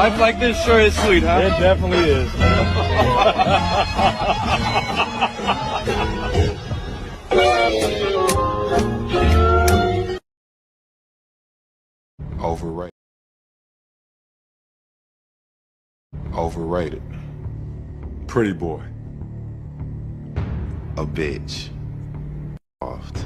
Life like this sure is sweet, huh? It definitely is. Overrated. Overrated. Pretty boy. A bitch. Oft.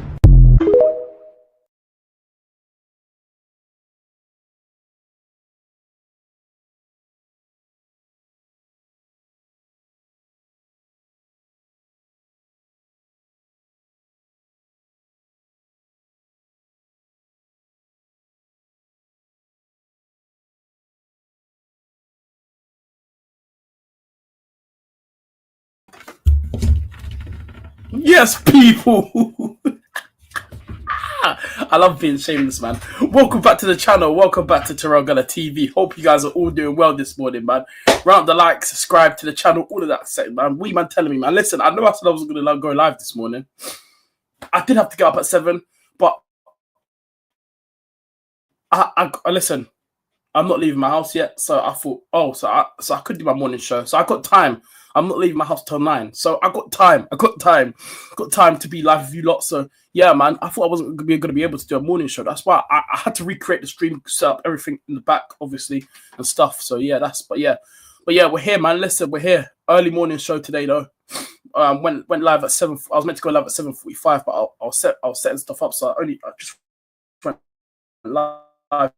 Yes, people. I love being shameless, man. Welcome back to the channel. Welcome back to TyrellgunnerTV. Hope you guys are all doing well this morning, man. Round the like, subscribe to the channel, all of that set, man. What you man telling me, man? Listen, I know I said I was going to go live this morning. I did have to get up at 7, but I listen. I'm not leaving my house yet, so I thought, so I could do my morning show. So I got time. I'm not leaving my house till 9, so I got time. Got time to be live with you lot. So yeah, man, I thought I wasn't going to be able to do a morning show. That's why I had to recreate the stream, set up everything in the back, obviously, and stuff. So yeah, but yeah, we're here, man. Listen, we're here. Early morning show today, though. Went live at 7. I was meant to go live at 7:45, but I was setting stuff up, so I just went live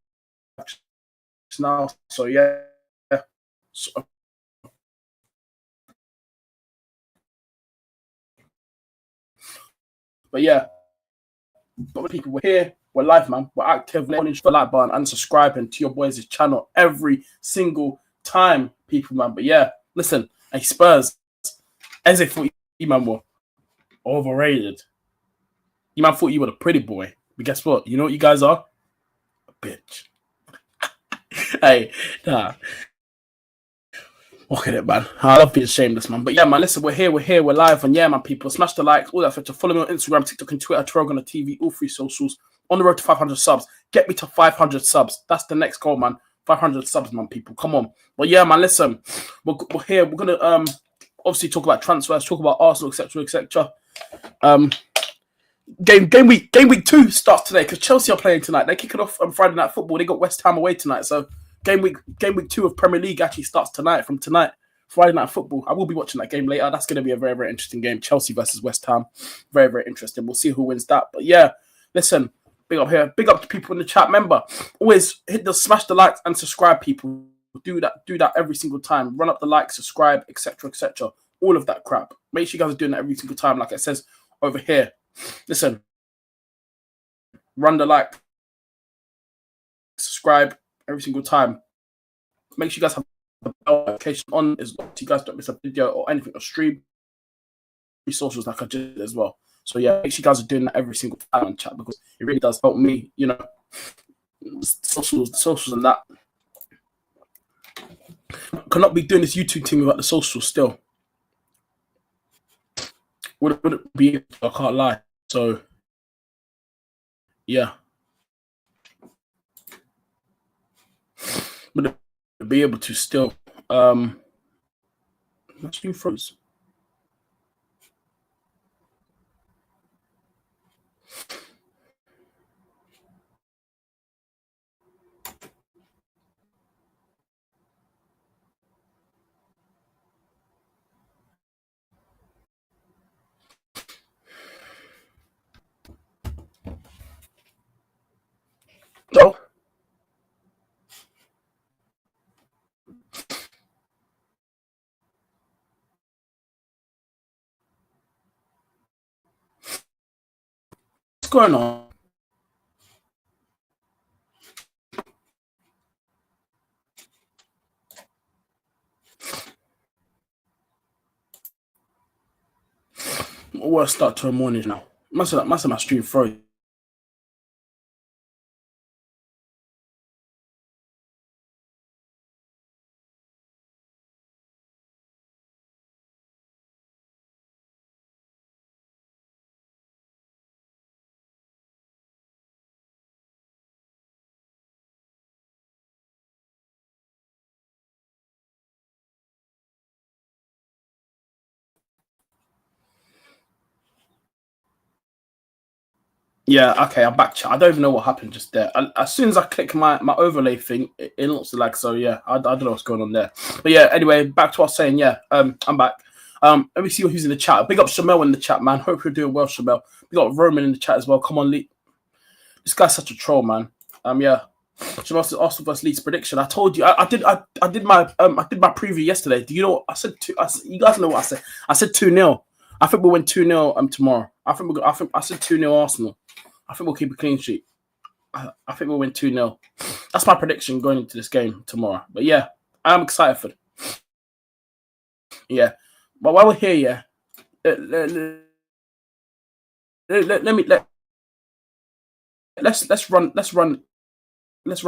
now. So yeah. But yeah, but people, we're here, we're live, man. We're active. Hit the like button and subscribing to your boys' channel every single time, people, man. But yeah, listen, hey Spurs, as if you man were overrated. You man thought you were the pretty boy, but guess what? You know what you guys are? A bitch. Hey, nah. Look at it, man. I love being shameless, man. But yeah, man, listen, we're here, we're live, and yeah, man, people, smash the likes, all that feature. Follow me on Instagram, TikTok, and Twitter, TyrellgunnerTV, all 3 socials. On the road to 500 subs. Get me to 500 subs. That's the next goal, man. 500 subs, man, people. Come on. But yeah, man, listen, we're here. We're gonna obviously talk about transfers, talk about Arsenal, etc., etc. Game week 2 starts today because Chelsea are playing tonight. They're kicking off on Friday Night Football. They got West Ham away tonight, so game week 2 of Premier League actually starts tonight. From tonight, Friday Night Football. I will be watching that game later. That's going to be a very, very interesting game. Chelsea versus West Ham. Very, very interesting. We'll see who wins that. But yeah, listen, big up here. Big up to people in the chat. Remember, always smash the likes and subscribe, people. Do that every single time. Run up the like, subscribe, etc., etc. All of that crap. Make sure you guys are doing that every single time, like it says over here. Listen, run the like, subscribe every single time. Make sure you guys have the bell notification on as well, so you guys don't miss a video or anything or stream. Socials like I did as well. So yeah, make sure you guys are doing that every single time on chat because it really does help me, you know. Socials and that. Cannot be doing this YouTube thing without the socials still. Wouldn't be, I can't lie. So yeah. Wouldn't be able to still my screen froze. So what's going on? We'll start to a morning now. Must have my stream froze. Yeah, okay, I'm back. Chat. I don't even know what happened just there. As soon as I click my overlay thing, it looks like so. Yeah, I don't know what's going on there. But yeah, anyway, back to what I was saying. Yeah, I'm back. Let me see who's in the chat. Big up Shamel in the chat, man. Hope you're doing well, Shamel. We got Roman in the chat as well. Come on, Lee. This guy's such a troll, man. Yeah. Shamel says Arsenal vs Leeds prediction. I told you. I did my preview yesterday. Do you know what I said? You guys know what I said. I said 2-0. I think we'll win 2-0 tomorrow. I said 2-0 Arsenal. I think we'll keep a clean sheet. I think we'll win 2-0. That's my prediction going into this game tomorrow. But yeah, I'm excited for it. Yeah. But while we're here, yeah, let's run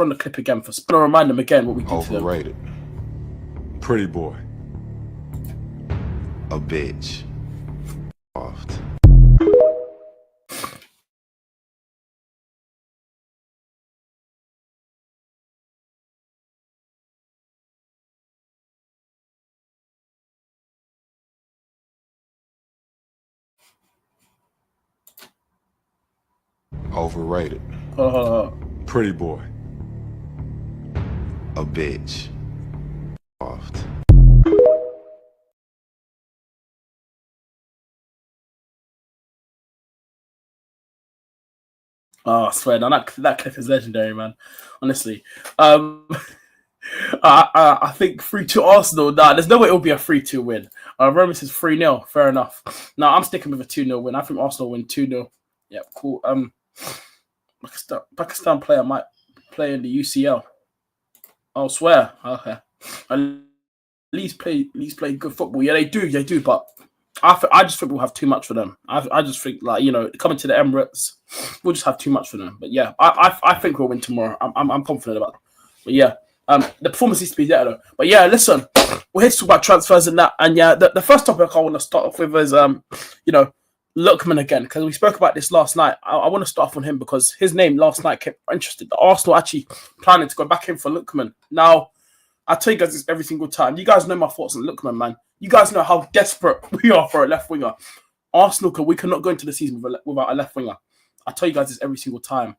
the clip again for to remind them again what we did. Overrated. Pretty boy. A bitch. Soft. Overrated. Pretty boy. A bitch. Soft. Oh, I swear, now that clip is legendary, man. Honestly, I think 3-2 Arsenal. Nah, there's no way it'll be a 3-2 win. Roman says 3-0. Fair enough. Now I'm sticking with a 2-0 win. I think Arsenal win 2-0. Yeah, cool. Pakistan player might play in the UCL. I'll swear. Okay. Leeds play good football. Yeah, they do. But I just think we'll have too much for them. I just think, like, you know, coming to the Emirates, we'll just have too much for them. But yeah, I think we'll win tomorrow. I'm confident about it. But yeah, the performance needs to be there though. But yeah, listen, we're here to talk about transfers and that. And yeah, the first topic I want to start off with is you know, Lookman again, because we spoke about this last night. I want to start off on him because his name last night kept interested. The Arsenal actually planning to go back in for Lookman. Now, I tell you guys this every single time. You guys know my thoughts on Lookman, man. You guys know how desperate we are for a left winger. Arsenal, we cannot go into the season without a left winger. I tell you guys this every single time.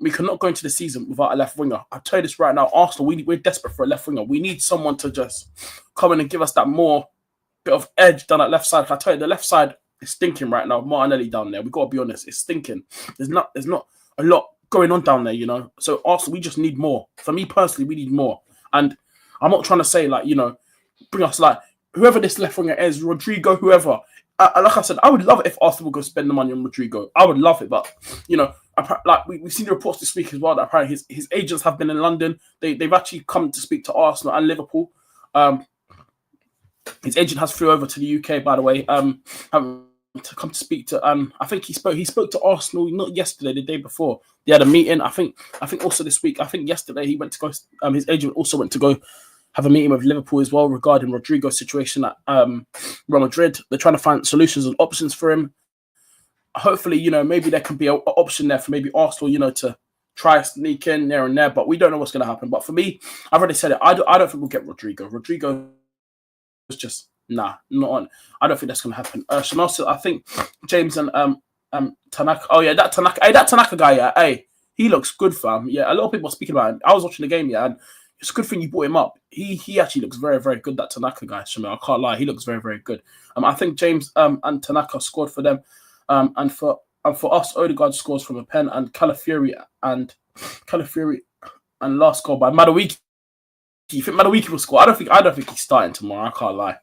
We cannot go into the season without a left winger. I tell you this right now. Arsenal, we're desperate for a left winger. We need someone to just come in and give us that more bit of edge down that left side. I tell you, the left side is stinking right now. Martinelli down there. We got to be honest. It's stinking. There's not a lot going on down there, you know. So Arsenal, we just need more. For me personally, we need more. And I'm not trying to say, like, you know, bring us, like, whoever this left winger is, Rodrigo, whoever. Like I said, I would love it if Arsenal would go spend the money on Rodrigo. I would love it, but, you know, like we've seen the reports this week as well that apparently his agents have been in London. They've actually come to speak to Arsenal and Liverpool. His agent has flew over to the UK, by the way. To come to speak to I think he spoke to Arsenal not yesterday, the day before. They had a meeting. I think also this week. I think yesterday he went to go. His agent also went to go have a meeting with Liverpool as well regarding Rodrigo's situation at Real Madrid. They're trying to find solutions and options for him. Hopefully, you know, maybe there can be an option there for maybe Arsenal, you know, to try sneak in there and there. But we don't know what's going to happen. But for me, I've already said it. I don't think we'll get Rodrigo. Rodrigo is just not on. I don't think that's going to happen. Shamel, I think James and Tanaka. Oh yeah, that Tanaka. Hey, that Tanaka guy. Yeah, hey, he looks good, fam. Yeah, a lot of people are speaking about him. I was watching the game, yeah, and it's a good thing you brought him up. He actually looks very, very good. That Tanaka guy, Shamel. I can't lie, he looks very, very good. I think James and Tanaka scored for them. And for us, Odegaard scores from a pen, and Calafiori and last goal by Madueke. You think Madueke will score? I don't think he's starting tomorrow. I can't lie.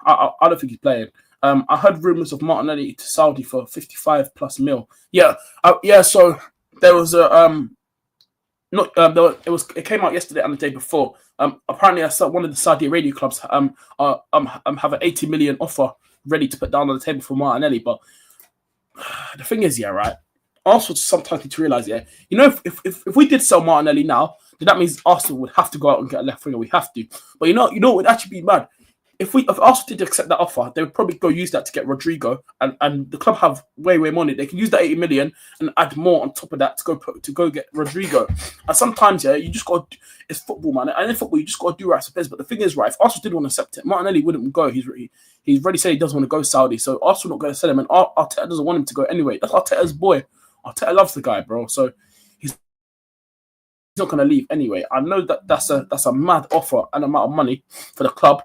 I don't think he's playing. I heard rumors of Martinelli to Saudi for 55+ mil. Yeah, yeah. So there was a it came out yesterday and the day before. Apparently, one of the Saudi Arabia clubs have an 80 million offer ready to put down on the table for Martinelli. But the thing is, yeah, right. Arsenal sometimes need to realize, yeah, you know, if we did sell Martinelli now, then that means Arsenal would have to go out and get a left winger. We have to. But you know what would actually be mad? if Arsenal did accept that offer, they would probably go use that to get Rodrigo, and the club have way money. They can use that 80 million and add more on top of that to go get Rodrigo. And sometimes, yeah, you just got it's football, man. And in football, you just got to do right for business. But the thing is, right, if Arsenal did want to accept it, Martinelli wouldn't go. He's already said he doesn't want to go Saudi, so Arsenal not going to sell him, and Arteta doesn't want him to go anyway. That's Arteta's boy. Arteta loves the guy, bro. So he's not going to leave anyway. I know that's a mad offer and amount of money for the club.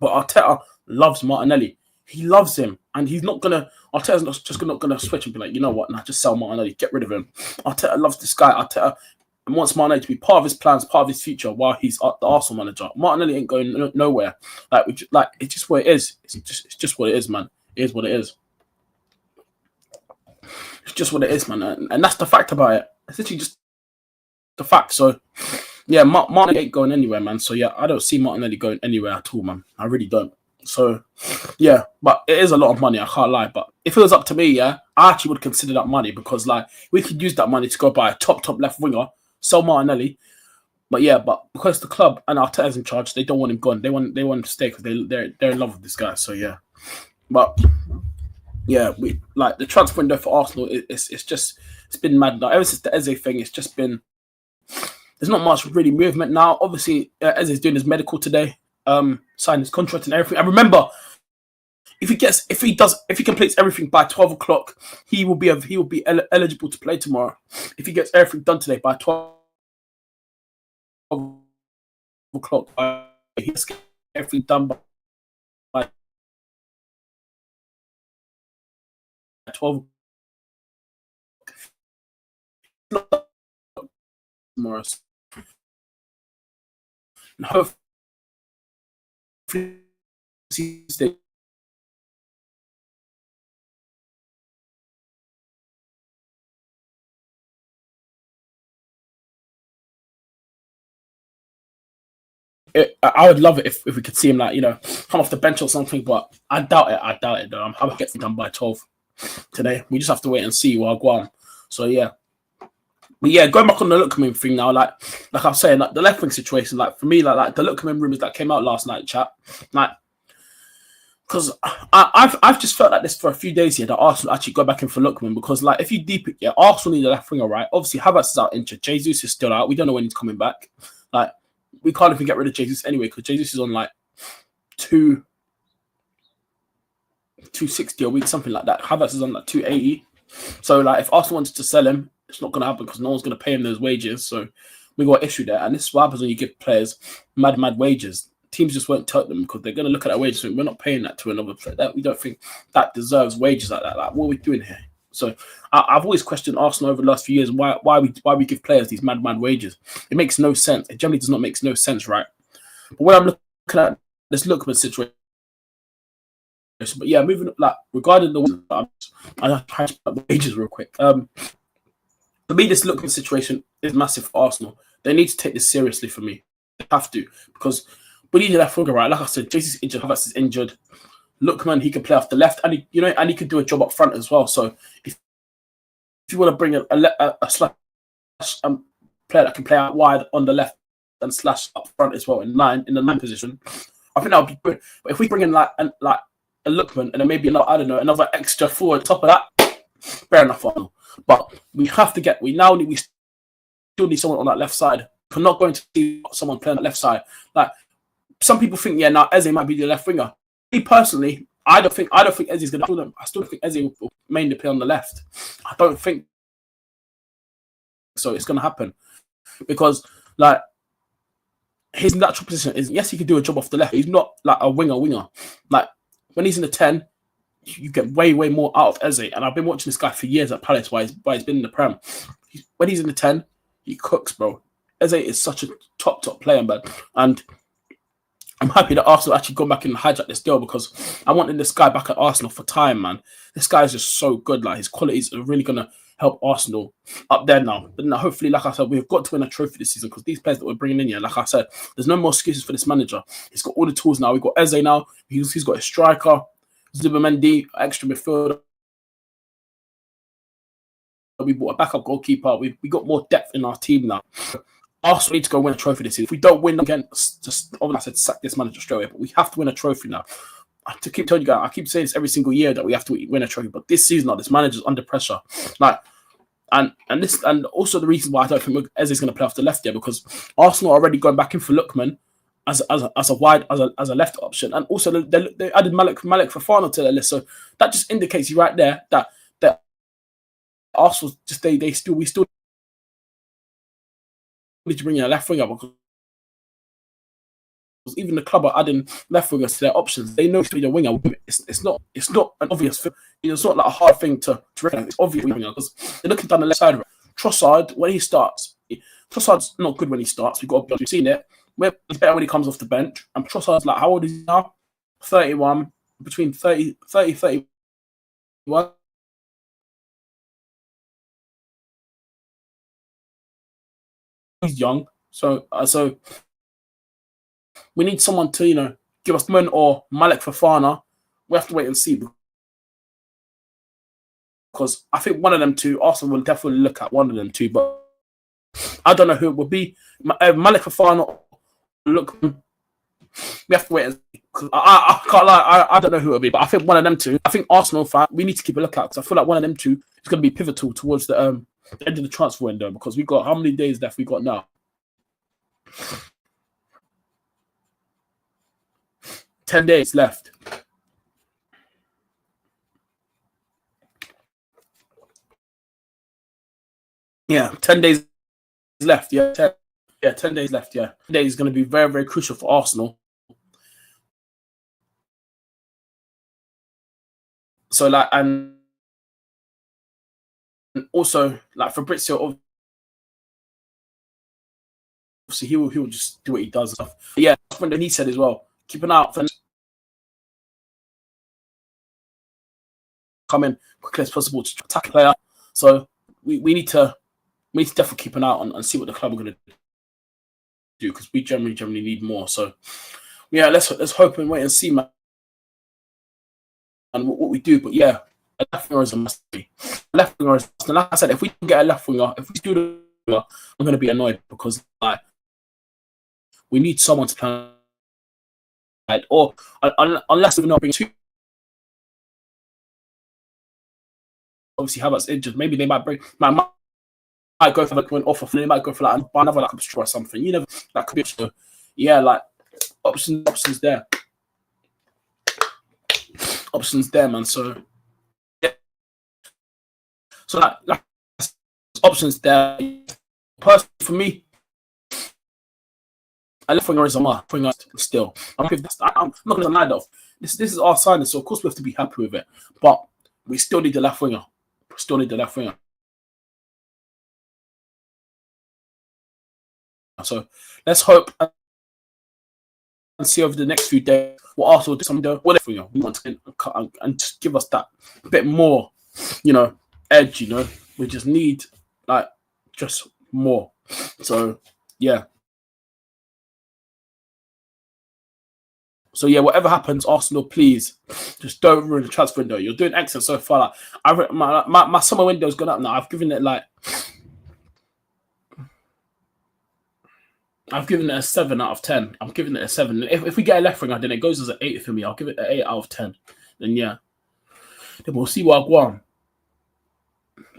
But Arteta loves Martinelli. He loves him. And he's not going to... Arteta's not going to switch and be like, you know what, nah, just sell Martinelli. Get rid of him. Arteta loves this guy. Arteta wants Martinelli to be part of his plans, part of his future while he's the Arsenal manager. Martinelli ain't going nowhere. It's just what it is. It's just what it is, man. It is what it is. It's just what it is, man. And that's the fact about it. It's literally just the fact. So... yeah, Martinelli ain't going anywhere, man. So, yeah, I don't see Martinelli going anywhere at all, man. I really don't. So, yeah, but it is a lot of money. I can't lie. But if it was up to me, yeah, I actually would consider that money because, like, we could use that money to go buy a top left winger, sell Martinelli. But, yeah, because the club and Arteta's in charge, they don't want him gone. They want him to stay because they're in love with this guy. So, yeah. But, yeah, the transfer window for Arsenal, it's been mad. Now, ever since the Eze thing, it's just been... there's not much really movement now. Obviously, Eze's doing his medical today, signed his contract and everything. And remember, if he completes everything by 12 o'clock, he will be eligible to play tomorrow. If he gets everything done today by 12 o'clock, he has everything done by 12 o'clock tomorrow. And hopefully, I would love it if we could see him, like, come off the bench or something, but I doubt it though. I'm happy to get it done by 12 today. We just have to wait and see while I go on. So yeah. But yeah, going back on the Lookman thing now, like I was saying, like the left wing situation, like for me, like the Lookman rumors that came out last night, chat, like, because I've just felt like this for a few days here that Arsenal actually go back in for Lookman, because like if you deep it, yeah, Arsenal need a left winger, right? Obviously, Havertz is out injured, Jesus is still out. We don't know when he's coming back. Like we can't even get rid of Jesus anyway because Jesus is on like 260 a week, something like that. Havertz is on like 280. So like if Arsenal wanted to sell him, it's not going to happen because no one's going to pay him those wages. So we got an issue there. And this is what happens when you give players mad wages. Teams just won't take them because they're going to look at that wages and we're not paying that to another player. That we don't think that deserves wages like that. Like, what are we doing here? So I've always questioned Arsenal over the last few years why we give players these mad wages. It makes no sense. It generally does not make no sense, right? But when I'm looking at this Lookman situation, but yeah, moving like regarding the wages real quick. For me, this Lookman situation is massive for Arsenal. They need to take this seriously for me. They have to, because we need that figure, right? Like I said, Jesus is injured, Havertz is injured. Lookman, he can play off the left, and he can do a job up front as well. So if you want to bring a slash player that can play out wide on the left and slash up front as well in the 9 position, I think that would be good. But if we bring in like a Lookman and then maybe another extra forward on top of that, fair enough. But we still need someone on that left side. We're not going to see someone playing on that left side. Like some people think, yeah, now Eze might be the left winger. Me personally, I don't think Eze's going to. I still think Eze will mainly play on the left. I don't think so. It's going to happen because like his natural position is, yes, he can do a job off the left. He's not like a winger. Like when he's in the 10, you get way more out of Eze. And I've been watching this guy for years at Palace while he's been in the Prem. When he's in the 10, he cooks, bro. Eze is such a top player, man. And I'm happy that Arsenal actually gone back and hijacked this deal because I wanted this guy back at Arsenal for time, man. This guy is just so good. Like his qualities are really gonna help Arsenal up there now. But now, hopefully, like I said, we've got to win a trophy this season because these players that we're bringing in here, like I said, there's no more excuses for this manager. He's got all the tools now. We've got Eze now. He's got a striker, Zubimendi, extra midfielder. We bought a backup goalkeeper. We got more depth in our team now. Arsenal need to go win a trophy this season. If we don't win again, just obviously I said sack this manager straight away, but we have to win a trophy now. To keep telling you guys, I keep saying this every single year that we have to win a trophy, but this season, this manager's under pressure. Like, and also the reason why I don't think Eze's going to play off the left there, because Arsenal are already going back in for Lookman as a left option, and also they added Malik Fofana to their list, so that just indicates you right there that Arsenal just we still need to bring in a left winger, because even the club are adding left wingers to their options. They know to be a winger. It's not an obvious thing. It's not like a hard thing to recognize. It's obvious because they're looking down the left side of it. Trossard, when he starts, Trossard's not good when he starts. We've seen it. It's better when he comes off the bench. And Trossard's like, how old is he now? 31, between 30, 31. He's young, so we need someone to, give us Moon or Malik Fofana. We have to wait and see, because I think one of them two, Arsenal will definitely look at one of them two, but I don't know who it will be. Malik Fofana, look, we have to wait and see. I can't lie, I don't know who it will be, but I think one of them two, I think Arsenal, we need to keep a lookout, because I feel like one of them two is going to be pivotal towards the end of the transfer window, because we've got, how many days left we got now? 10 days left. Yeah, 10 days left. Yeah, 10 days left. Yeah, 10 days is going to be very, very crucial for Arsenal. So, like, and also, like, Fabrizio, obviously, he will just do what he does and stuff. But yeah, when he said as well, keep an eye out for come in quickly as possible to attack a player. So we need to definitely keep an eye on and see what the club are going to do, because we generally need more. So yeah, let's hope and wait and see, man, and what we do. But yeah, a left winger is a must be. Left winger is, like I said, if we don't get a left winger, if we do the winger, I'm going to be annoyed, because like we need someone to play, or unless we're not bringing two. Obviously, Havertz injured. Maybe they might might go for like an offer. They might go for like another like a or something. You never, that could be. So yeah, like options there. Options there, man. So yeah. So like options there. Personally, for me, a left winger is a must. Winger still. I'm not going to lie though. This is our signing, so of course we have to be happy with it. But we still need the left winger. Still need the left winger. So let's hope and see over the next few days what Arsenal do. Something what left winger we want to and just give us that bit more, edge. We just need like just more. So yeah. So yeah, whatever happens, Arsenal, please just don't ruin the transfer window. You're doing excellent so far. Like, my summer window's gone up now. I've given it a 7 out of 10. I'm giving it a 7. If we get a left winger, then it goes as an 8 for me. I'll give it an 8 out of 10. Then yeah, then we'll see what I go on.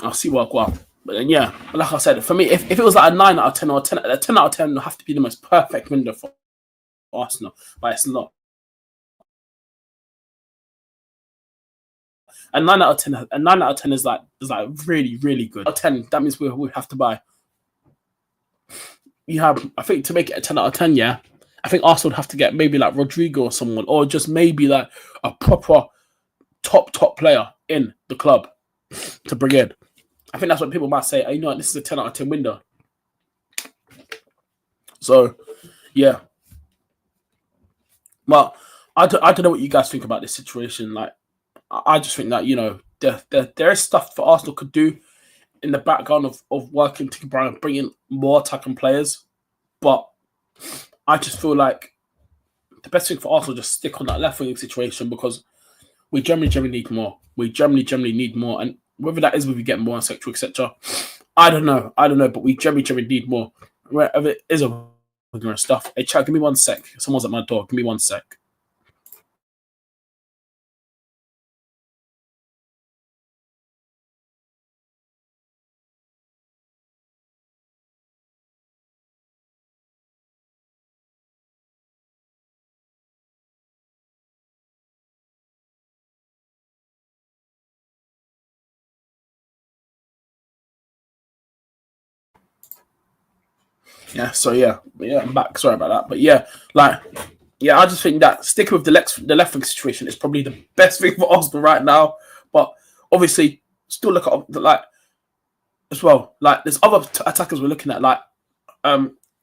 I'll see what I go on. But then yeah, like I said, for me, if it was like a 9 out of 10 or a 10 out of 10, will have to be the most perfect window for Arsenal, but it's not. A 9 out of 10. A 9 out of 10 is like really, really good. Out of 10, that means we have to buy. I think to make it a 10 out of 10, yeah, I think Arsenal would have to get maybe like Rodrigo or someone, or just maybe like a proper top player in the club to bring in. I think that's what people might say. This is a 10 out of 10 window. So, yeah. Well, I don't know what you guys think about this situation. Like, I just think that there is stuff that Arsenal could do in the background of working to bring in more attacking players, but I just feel like the best thing for Arsenal is just stick on that left wing situation, because we generally need more. We generally need more, and whether that is when we get more, etc., etc. I don't know, but we generally need more. wherever it is a and stuff. Hey, chat, give me 1 sec. Someone's at my door. Give me 1 sec. Yeah, so yeah, I'm back. Sorry about that, but yeah, I just think that sticking with the left wing situation is probably the best thing for Arsenal right now. But obviously, still look at as well. There's other attackers we're looking at,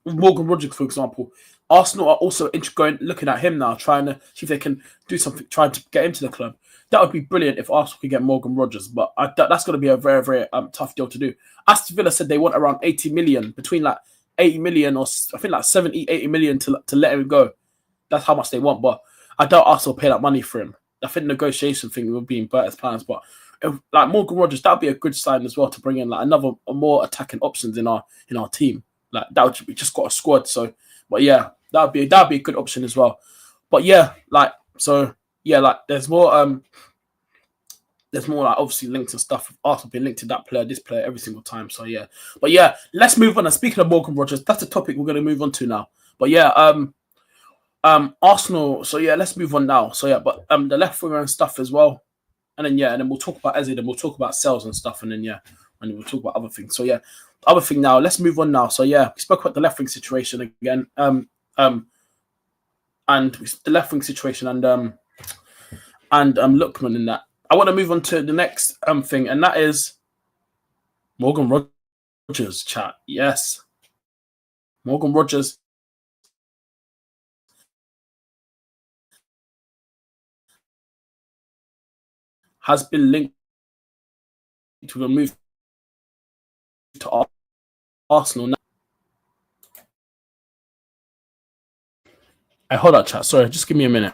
Morgan Rogers, for example. Arsenal are also looking at him now, trying to see if they can do something, trying to get him to the club. That would be brilliant if Arsenal could get Morgan Rogers, but that's going to be a very, very tough deal to do. Aston Villa said they want around 80 million, between 80 million or I think 70, 80 million to let him go. That's how much they want, but I doubt Arsenal will pay that money for him. I think the negotiation thing would be in Bert's plans, but if, Morgan Rogers, that would be a good sign as well to bring in more attacking options in our team. That would, we just got a squad, so but yeah, that'd be a good option as well. But yeah, there's more obviously links and stuff. Arsenal being linked to that player, this player every single time. So yeah, but yeah, let's move on. And speaking of Morgan Rogers, that's the topic we're going to move on to now. But yeah, Arsenal. So yeah, let's move on now. So yeah, but the left winger and stuff as well, and then we'll talk about Eze, then we'll talk about sales and stuff, and then and we'll talk about other things. So yeah, other thing now. Let's move on now. So yeah, we spoke about the left wing situation again. And the left wing situation and Lookman in that. I want to move on to the next thing, and that is Morgan Rogers, chat. Yes. Morgan Rogers has been linked to a move to Arsenal now. Hold on, chat. Sorry, just give me a minute.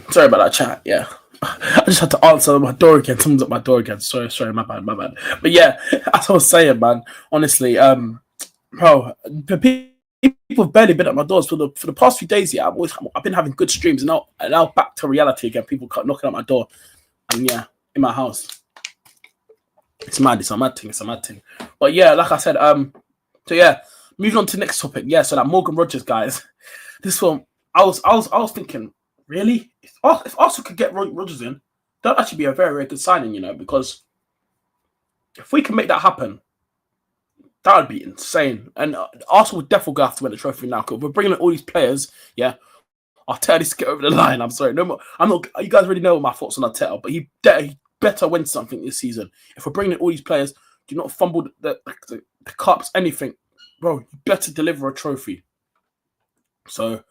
Sorry about that, chat. Yeah. I just had to answer my door again. Someone's at my door again. Sorry, my bad. But yeah, as I was saying, man, honestly, bro, people have barely been at my doors for the past few days. Yeah, I've been having good streams, and now back to reality again. People knocking at my door, and yeah, in my house. It's mad. It's a mad thing. But yeah, like I said, so yeah, moving on to the next topic. Yeah, so that Morgan Rogers, guys. This one, I was thinking, really, if Arsenal could get Rogers in, that'd actually be a very, very good signing, because if we can make that happen, that would be insane. And Arsenal would definitely have to win the trophy now. Because we're bringing in all these players. Yeah, Arteta needs to get over the line. I'm sorry, no more. I'm not. You guys already know my thoughts on Arteta, but he better win something this season. If we're bringing in all these players, do not fumble the cups, anything, bro. You better deliver a trophy. So,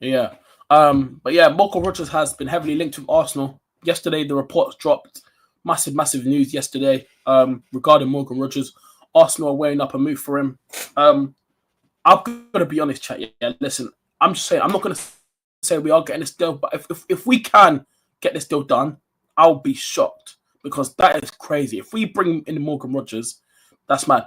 yeah. But yeah, Morgan Rogers has been heavily linked with Arsenal. Yesterday, the reports dropped. Massive news yesterday regarding Morgan Rogers. Arsenal are weighing up a move for him. I'm going to be honest, chat. Yeah, listen, I'm just saying, I'm not going to say we are getting this deal, but if we can get this deal done, I'll be shocked because that is crazy. If we bring in Morgan Rogers, that's mad.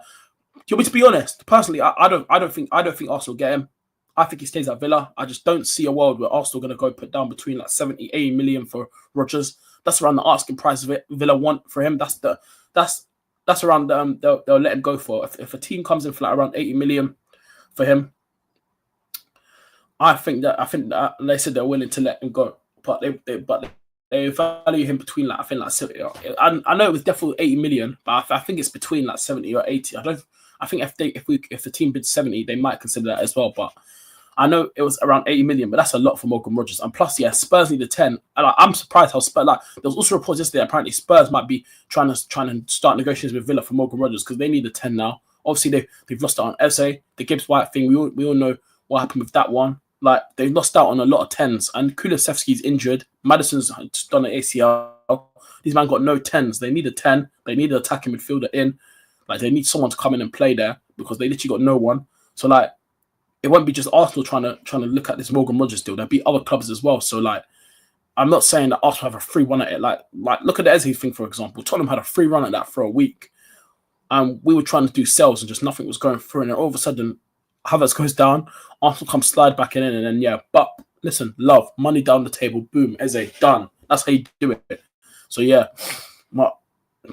Do you want me to be honest? Personally, I don't think Arsenal get him. I think he stays at Villa. I just don't see a world where Arsenal are going to go put down between 70, 80 million for Rogers. That's around the asking price of it. Villa want for him. That's around they'll let him go for. If a team comes in for around 80 million for him, I think that they said they're willing to let him go, but they value him between 70. I know it was definitely 80 million, but I think it's between 70 or 80. I think if the team bid 70, they might consider that as well. But I know it was around 80 million, but that's a lot for Morgan Rogers. And plus, yeah, Spurs need the 10. And I'm surprised how Spurs, there was also reports yesterday, apparently Spurs might be trying to start negotiations with Villa for Morgan Rogers because they need the 10 now. Obviously, they've lost out on Eze, the Gibbs White thing. We all know what happened with that one. Like, they've lost out on a lot of 10s, and Kulusevski's injured. Madison's just done an ACL. These man got no 10s. They need a 10. They need an attacking midfielder in. Like, they need someone to come in and play there because they literally got no one. So, like, it won't be just Arsenal trying to look at this Morgan Rogers deal. There'll be other clubs as well. So, like, I'm not saying that Arsenal have a free run at it. Like look at the Eze thing, for example. Tottenham had a free run at that for a week. And we were trying to do sales and just nothing was going through. And then all of a sudden, Havertz goes down. Arsenal comes slide back in. And then, yeah. But listen, love, money down the table. Boom, Eze, done. That's how you do it. So, yeah. But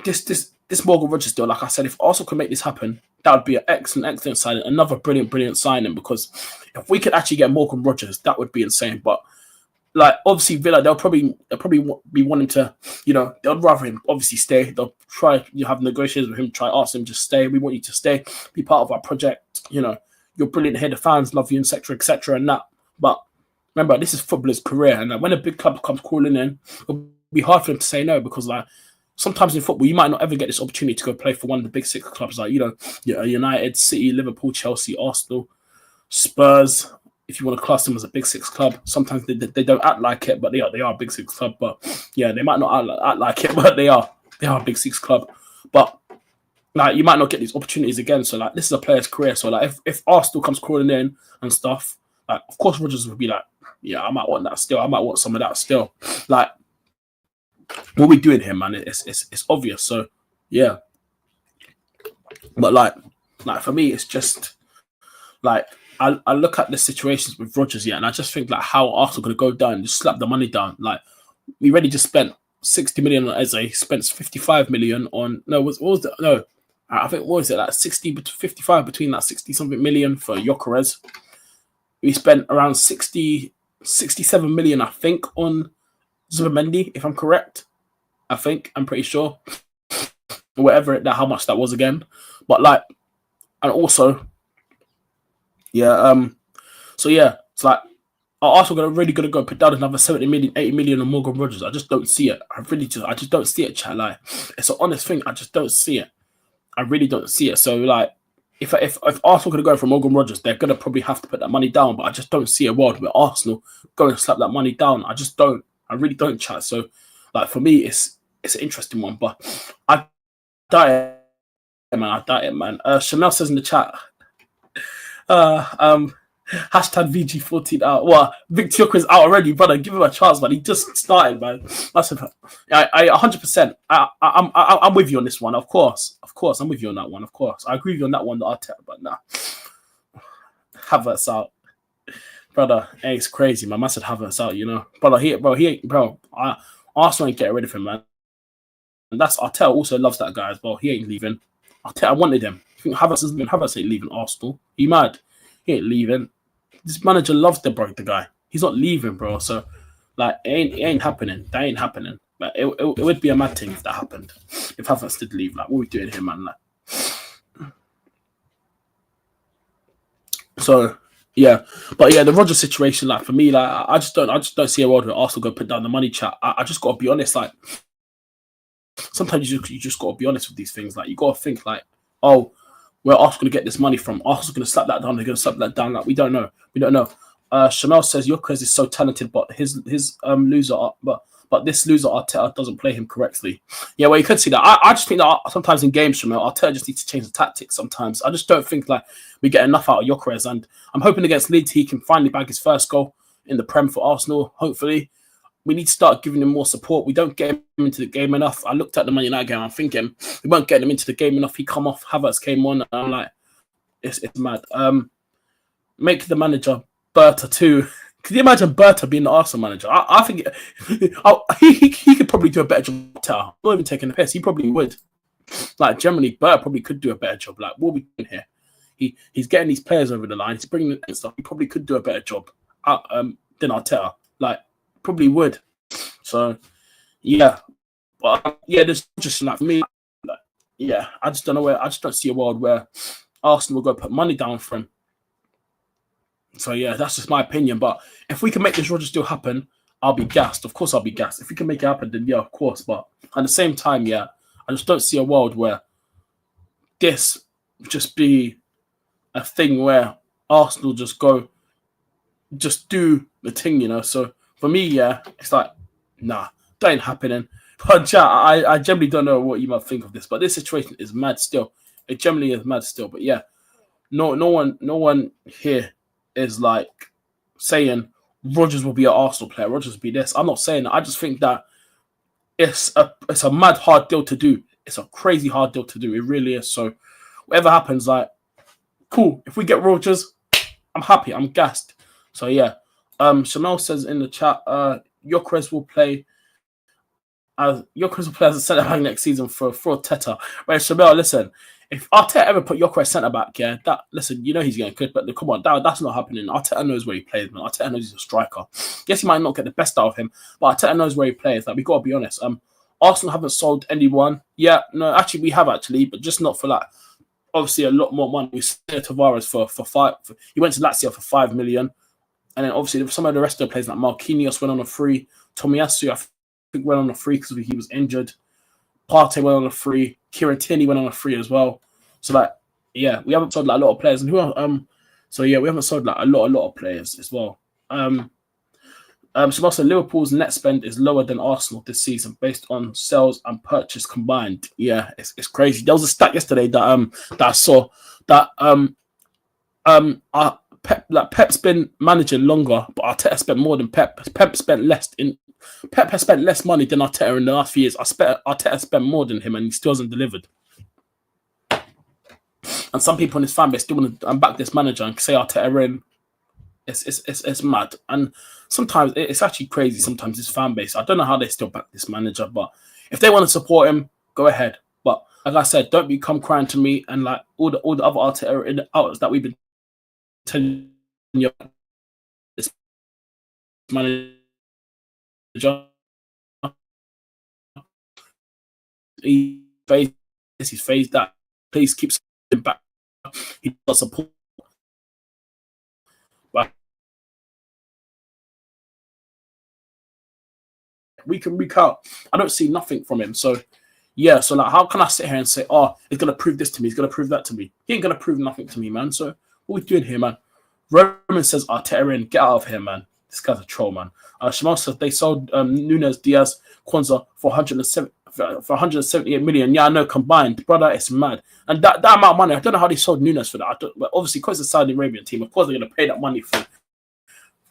this Morgan Rogers deal, like I said, if Arsenal can make this happen, that would be an excellent signing. Another brilliant signing, because if we could actually get Morgan Rogers, that would be insane. But like, obviously, Villa, they'll probably be wanting to, they'd rather him obviously stay. They'll try have negotiations with him, try ask him, just stay. We want you to stay, be part of our project. You're brilliant here. The fans love you, etc., and that. But remember, this is footballer's career, and when a big club comes calling in, it'll be hard for him to say no, because like sometimes in football, you might not ever get this opportunity to go play for one of the big six clubs, like United, City, Liverpool, Chelsea, Arsenal, Spurs. If you want to class them as a big six club, sometimes they don't act like it, but they are a big six club. But yeah, they might not act like it, but they are a big six club. But like, you might not get these opportunities again. So like, this is a player's career. So like, if Arsenal comes crawling in and stuff, like, of course Rodgers would be like, yeah, I might want that still. I might want some of that still. Like, what we doing here, man? It's obvious. So yeah. But like for me, it's just like, I look at the situations with Rodgers, and I just think like, how Arsenal going to go down and just slap the money down. Like, we already just spent 60 million on Eze, spent 55 million on I think, what was it, like 60 to 55, between that 60 something million for Gyökeres. We spent around 67 million, I think, on Zubimendi, if I'm correct. I'm pretty sure. How much that was again. But like, and also, yeah, so yeah, it's like, are Arsenal really going to go put down another 70 million, 80 million on Morgan Rogers? I just don't see it. I just don't see it, chat. Like, it's an honest thing. I just don't see it. I really don't see it. So like, if Arsenal going to go for Morgan Rogers, they're going to probably have to put that money down. But I just don't see a world where Arsenal go and slap that money down. I just don't. I really don't, chat. So like, for me, it's an interesting one. But I doubt it, man. Chanel says in the chat, hashtag VG14 out. Well, Victor Gyökeres out already, brother. Give him a chance, man. He just started, man. I 100%. I'm with you on this one. Of course, I'm with you on that one. Of course, I agree with you on that one. The Arteta, but nah, Havertz out, brother. Hey, it's crazy, man. I said Havertz out. Brother. Arsenal ain't getting rid of him, man. And that's Arteta also loves that guy as well. He ain't leaving. Arteta wanted him. I think Havertz ain't leaving Arsenal. He mad. He ain't leaving. This manager loves the guy. He's not leaving, bro. So, like, it ain't happening. That ain't happening. But it would be a mad thing if that happened. If Havertz did leave, like, what are we doing here, man? Like, so yeah, but yeah, the Rodgers situation, like, for me, like, I just don't see a world where Arsenal go put down the money, chat. I just gotta be honest. Like, sometimes you just gotta be honest with these things. Like, you gotta think like, oh, where Arsenal going to get this money from? Arsenal's going to slap that down. They're going to slap that down. Like, we don't know. Chanel says Gyökeres is so talented, but his loser, but this loser Arteta doesn't play him correctly. Yeah, well, you could see that. I just think that sometimes in games, Chanel, Arteta just needs to change the tactics. Sometimes I just don't think like we get enough out of Gyökeres, and I'm hoping against Leeds he can finally bag his first goal in the Prem for Arsenal. Hopefully. We need to start giving him more support. We don't get him into the game enough. I looked at the Man United game. I'm thinking we won't get him into the game enough. He come off. Havertz came on. And I'm like, it's mad. Make the manager Berta too. Can you imagine Berta being the Arsenal manager? I think he could probably do a better job. I'm not even taking the piss. He probably would. Like, generally, Berta probably could do a better job. Like, what are we doing here? He's getting these players over the line. He's bringing them and stuff. He probably could do a better job than Arteta. Like, probably would. So yeah, but yeah, there's just like, for me, like, yeah, I just don't see a world where Arsenal will go put money down for him. So yeah, that's just my opinion. But if we can make this Rodgers deal happen, I'll be gassed. Of course I'll be gassed. If we can make it happen, then yeah, of course. But at the same time, yeah, I just don't see a world where this would just be a thing where Arsenal just go just do the thing, you know. So for me, yeah, it's like, nah, that ain't happening. But chat, I generally don't know what you might think of this, but this situation is mad still. It generally is mad still. But yeah, no one here is like saying Rodgers will be an Arsenal player. Rodgers will be this. I'm not saying that. I just think that it's a mad hard deal to do. It's a crazy hard deal to do. It really is. So whatever happens, like, cool. If we get Rodgers, I'm happy. I'm gassed. So yeah. Chanel says in the chat, Gyökeres will play as a centre back next season for Arteta. Right, Chanel, listen. If Arteta ever put Gyökeres centre back, yeah, listen, you know he's going to cook, but come on, that's not happening. Arteta knows where he plays, man. Arteta knows he's a striker. Yes, he might not get the best out of him, but Arteta knows where he plays. Like, we got to be honest. Arsenal haven't sold anyone. Yeah, no, actually we have but just not for like obviously a lot more money. We sold Tavares for five. He went to Lazio for 5 million, and then obviously some of the rest of the players like Marquinhos went on a free. Tomiyasu, I think, went on a free because he was injured. Partey went on a free. Kieran Tierney went on a free as well. So like, yeah, we haven't sold like a lot of players, and so yeah, we haven't sold like a lot of players as well. So also Liverpool's net spend is lower than Arsenal this season based on sales and purchase combined. Yeah, it's crazy. There was a stat yesterday that I saw that Pep's been managing longer, but Arteta spent more than Pep. Pep has spent less money than Arteta in the last few years. Arteta spent more than him, and he still hasn't delivered. And some people in his fan base still want to back this manager and say Arteta in. It's mad, and sometimes it's actually crazy. Sometimes his fan base, I don't know how they still back this manager, but if they want to support him, go ahead. But like I said, don't come crying to me and like all the other Arteta in the outlets that we've been telling you. This manager, he's phased that. Please keep him back. He does support. Week in, week out, I don't see nothing from him. So, yeah. So, like, how can I sit here and say, "Oh, he's gonna prove this to me. He's gonna prove that to me"? He ain't gonna prove nothing to me, man. So, what we doing here, man? Roman says, "Arteta in, get out of here, man. This guy's a troll, man." Shamal says they sold Nunes, Diaz, Kwanzaa for 178 million. Yeah, I know, combined, brother. It's mad. And that amount of money, I don't know how they sold Nunes for that. But obviously, because it's a Saudi Arabian team, of course they're gonna pay that money for it.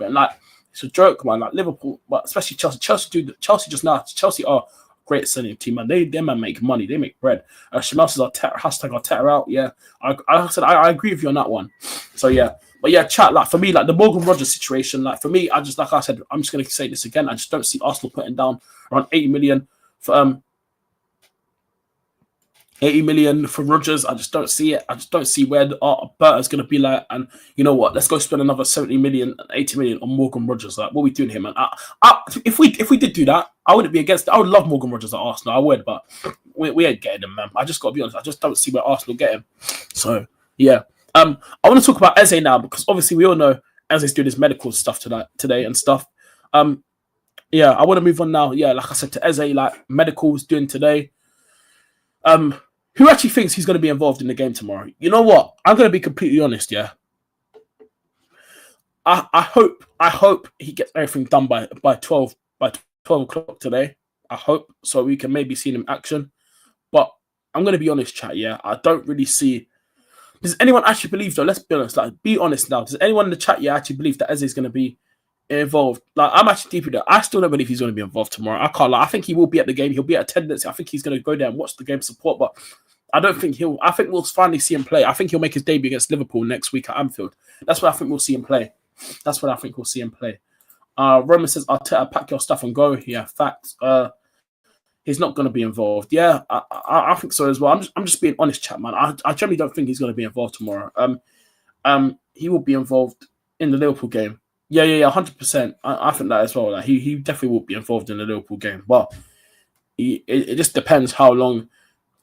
Like, it's a joke, man. Like Liverpool, but especially Chelsea. Chelsea are a great selling team, man. They man make money. They make bread. Shamal says Arteta out. Yeah, I agree with you on that one. So yeah, but yeah, chat. Like for me, like the Morgan Rodgers situation. Like for me, I'm just gonna say this again. I just don't see Arsenal putting down around 80 million for 80 million for Rodgers. I just don't see it. I just don't see where the Berta's going to be like. And you know what? Let's go spend another 70 million, 80 million on Morgan Rodgers. Like, what are we doing here, man? If we did do that, I wouldn't be against it. I would love Morgan Rodgers at Arsenal. I would, but we ain't getting him, man. I just got to be honest. I just don't see where Arsenal get him. So, yeah. I want to talk about Eze now because obviously we all know Eze's doing his medical stuff today and stuff. Yeah, I want to move on now. Yeah, like I said, to Eze, like medicals doing today. Who actually thinks he's going to be involved in the game tomorrow? You know what? I'm going to be completely honest, yeah. I hope he gets everything done by 12 o'clock today. I hope so we can maybe see him in action. But I'm going to be honest, chat, yeah. I don't really see. Does anyone actually believe though? Let's be honest. Like, be honest now. Does anyone in the chat actually believe that Eze is going to be involved? Like, I'm actually deep in it. I still don't believe he's going to be involved tomorrow. I can't lie. I think he will be at the game. He'll be at attendance. I think he's going to go there and watch the game support. But I don't think I think we'll finally see him play. I think he'll make his debut against Liverpool next week at Anfield. That's what I think we'll see him play. Roman says, Arteta, pack your stuff and go. Yeah, facts. He's not going to be involved. Yeah, I think so as well. I'm just being honest, chat, man. I generally don't think he's going to be involved tomorrow. He will be involved in the Liverpool game. Yeah, 100%. I think that as well. Like, he definitely will be involved in the Liverpool game. But it just depends how long.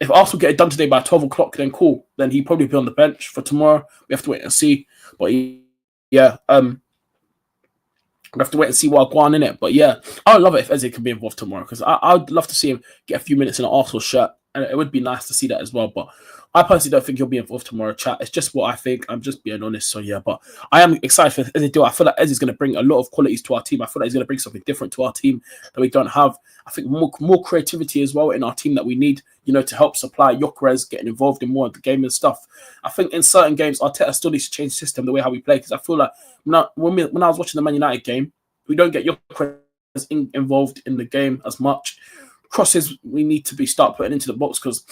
If Arsenal get it done today by 12 o'clock, then cool. Then he'll probably be on the bench for tomorrow. We have to wait and see. But yeah, we have to wait and see what Guan in it. But yeah, I would love it if Eze can be involved tomorrow because I'd love to see him get a few minutes in an Arsenal shirt and it would be nice to see that as well. But I personally don't think he'll be involved tomorrow, chat. It's just what I think. I'm just being honest. So yeah, but I am excited for Eze Dill. I feel like Eze is going to bring a lot of qualities to our team. I feel like he's going to bring something different to our team that we don't have. I think more creativity as well in our team that we need, to help supply Gyökeres getting involved in more of the game and stuff. I think in certain games, Arteta still needs to change system, the way how we play, because I feel like when I was watching the Man United game, we don't get Gyökeres involved in the game as much. Crosses we need to start putting into the box, because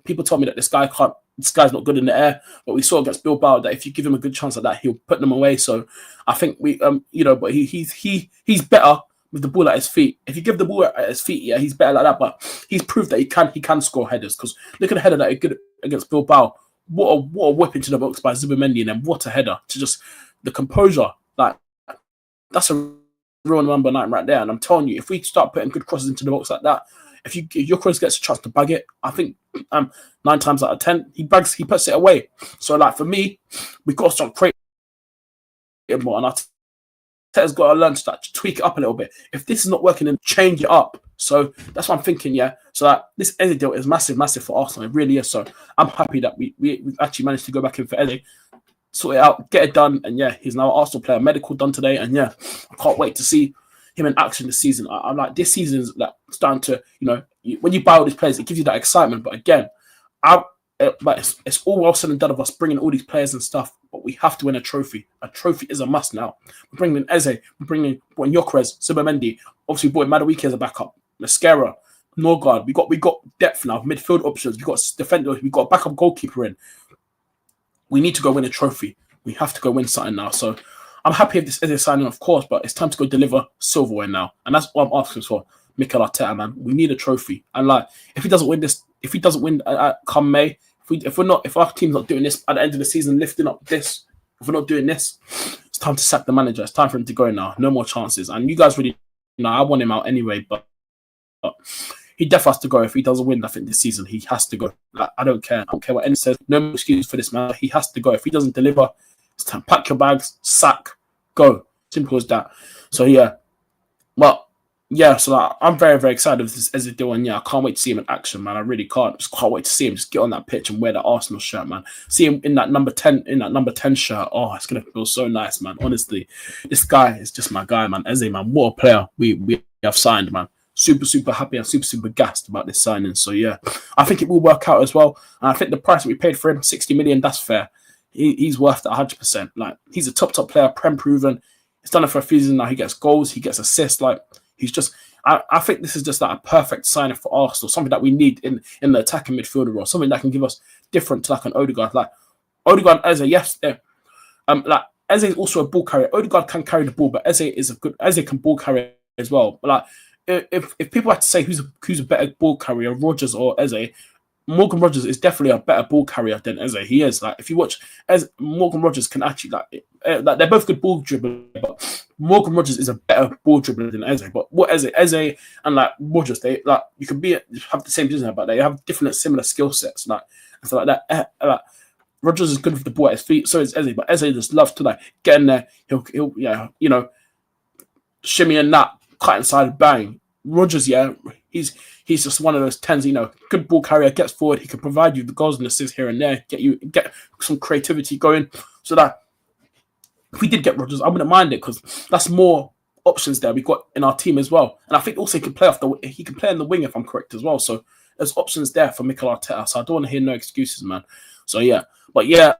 people told me that this guy's not good in the air, but we saw against Bilbao that if you give him a good chance like that, he'll put them away. So I think we but he's better with the ball at his feet. If you give the ball at his feet, yeah, he's better like that. But he's proved that he can score headers, because look at the header that he did against Bilbao. What a whip into the box by Zubimendi, and then what a header to just the composure. Like, that's a real number 9 right there. And I'm telling you, if we start putting good crosses into the box like that, if Gyökeres gets a chance to bag it, I think 9 times out of 10 he puts it away. So like for me, we've got to start creating more, and Arteta's got to learn to tweak it up a little bit. If this is not working, then change it up. So that's what I'm thinking, yeah. So that this Eze deal is massive for Arsenal. It really is. So I'm happy that we've actually managed to go back in for Eze, sort it out, get it done, and yeah, he's now an Arsenal player. Medical done today, and yeah, I can't wait to see him in action this season. I'm like, this season is like starting to, when you buy all these players, it gives you that excitement. But again, but it's all well said and done of us bringing all these players and stuff, but we have to win a trophy. A trophy is a must now. We're bringing in Eze, we're bringing in Gyökeres, Zubimendi. Obviously, we brought in Madueke as a backup, Mascara, Norgard. We got depth now, midfield options. We got defenders. We got a backup goalkeeper in. We need to go win a trophy. We have to go win something now. So I'm happy with this Eze signing, of course, but it's time to go deliver silverware now. And that's what I'm asking for, Mikel Arteta, man. We need a trophy. And like, if he doesn't win come May, if our team's not doing this at the end of the season, lifting up this, if we're not doing this, it's time to sack the manager. It's time for him to go now. No more chances. And you guys really, I want him out anyway, but he definitely has to go. If he doesn't win, I think this season, he has to go. Like, I don't care. I don't care what anyone says. No excuse for this man. He has to go. If he doesn't deliver, it's time. Pack your bags, sack, go. Simple as that. So yeah, but yeah. So like, I'm very, very excited with this Eze deal, and yeah, I can't wait to see him in action, man. I really can't. Just can't wait to see him just get on that pitch and wear that Arsenal shirt, man. See him in that number 10 shirt. Oh, it's gonna feel so nice, man. Honestly, this guy is just my guy, man. Eze, man, what a player we have signed, man. Super happy and super gassed about this signing. So yeah, I think it will work out as well. And I think the price that we paid for him, 60 million, that's fair. He's worth that 100%. Like, he's a top player, prem proven. He's done it for a few seasons now. He gets goals, he gets assists. Like, he's just. I think this is just like a perfect signing for Arsenal. Something that we need in the attacking midfielder role. Something that can give us different to like an Odegaard. Like Odegaard, Eze, yes, like Eze is also a ball carrier. Odegaard can carry the ball, but Eze can ball carry as well. But like, if people had to say who's a better ball carrier, Rodgers or Eze, Morgan Rodgers is definitely a better ball carrier than Eze. He is. Like, if you watch, Morgan Rodgers can actually like they're both good ball dribblers, but Morgan Rodgers is a better ball dribbler than Eze. But what Eze and like Rodgers, they like you can have the same position, but they have different similar skill sets, like and stuff like that. Like, Rodgers is good with the ball at his feet, so is Eze. But Eze just loves to like get in there. He'll shimmy and that, cut inside, bang. Rodgers, yeah, he's just one of those 10s, good ball carrier, gets forward, he can provide you the goals and assists here and there, get some creativity going. So that if we did get Rodgers, I wouldn't mind it, because that's more options there we got in our team as well. And I think also he can play in the wing if I'm correct as well. So there's options there for Mikel Arteta. So I don't want to hear no excuses, man. So yeah, but yeah,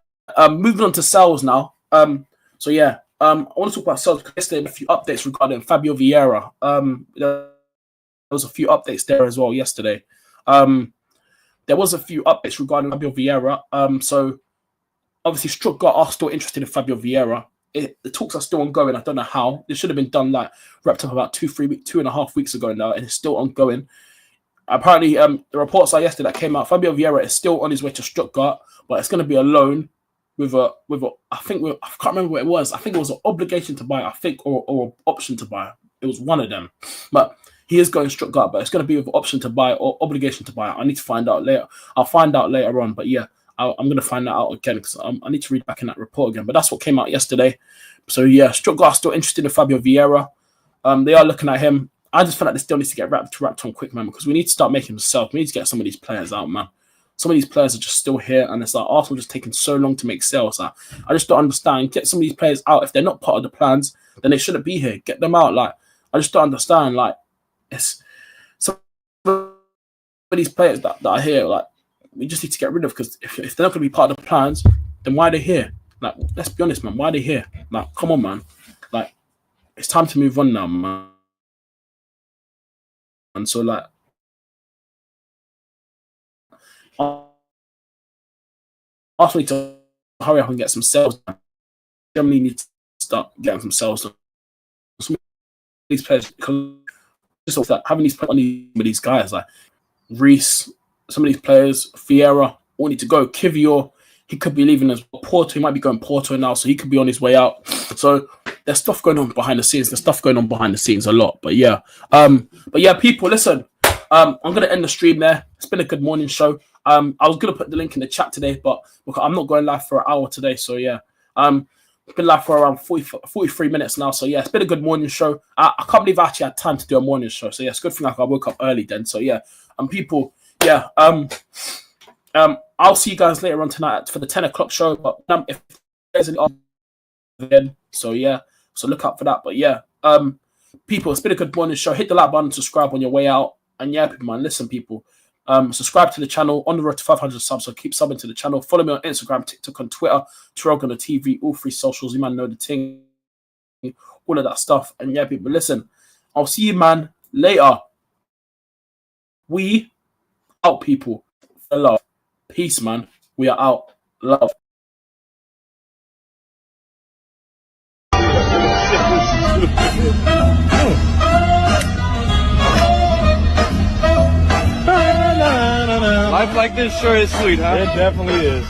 moving on to sales now. So yeah, I want to talk about sales because yesterday a few updates regarding Fabio Vieira. There was a few updates there as well yesterday. There was a few updates regarding Fabio Vieira. So obviously Stuttgart are still interested in Fabio Vieira. The talks are still ongoing. I don't know how. This should have been done wrapped up about 2.5 weeks ago now, and it's still ongoing. Apparently, the reports are yesterday that came out. Fabio Vieira is still on his way to Stuttgart, but it's going to be a loan with a I can't remember what it was. I think it was an obligation to buy, or an option to buy. It was one of them, but he is going Stuttgart, but it's going to be with option to buy or obligation to buy. I need to find out later. I'll find out later on, but yeah, I'm going to find that out again because I need to read back in that report again. But that's what came out yesterday. So yeah, Stuttgart are still interested in Fabio Vieira. They are looking at him. I just feel like this deal needs to get wrapped on quick, man, because we need to start making themselves. We need to get some of these players out, man. Some of these players are just still here, and it's like Arsenal just taking so long to make sales. Like, I just don't understand. Get some of these players out. If they're not part of the plans, then they shouldn't be here. Get them out. Like, I just don't understand. Like, it's some of these players that are here. Like, we just need to get rid of, because if they're not going to be part of the plans, then why are they here? Like, let's be honest, man. Why are they here? Like, come on, man. Like, it's time to move on now, man. And so, like, Arsenal need to hurry up and get some sales done. Germany needs to start getting some sales done. Some of these players, just off that, having these players on these guys like Reece, some of these players, Vieira, all need to go. Kivior, he could be leaving as Porto. He might be going Porto now, so he could be on his way out. So there's stuff going on behind the scenes. There's stuff going on behind the scenes a lot. But yeah, people, listen. I'm gonna end the stream there. It's been a good morning show. I was gonna put the link in the chat today, but I'm not going live for an hour today. So yeah, it's been live for around 43 minutes now. So yeah, it's been a good morning show. I can't believe I actually had time to do a morning show. So yeah, it's a good thing I woke up early then. So yeah, people, yeah, I'll see you guys later on tonight for the 10 o'clock show. But if there's any again, so yeah, so look out for that. But yeah, people, it's been a good morning show. Hit the like button, subscribe on your way out. And yeah, people, man, listen, people, subscribe to the channel, on the road to 500 subs, so keep subbing to the channel. Follow me on Instagram, TikTok, and Twitter, TyrellgunnerTV, all 3 socials. You man know the thing, all of that stuff. And yeah, people, listen, I'll see you, man, later. We out, people. For love. Peace, man. We are out. Love. Life like this sure is sweet, huh? It definitely is.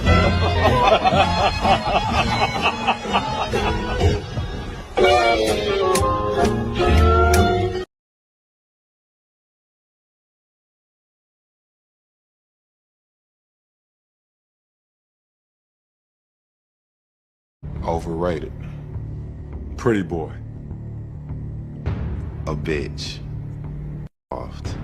Overrated. Pretty boy. A bitch. Soft.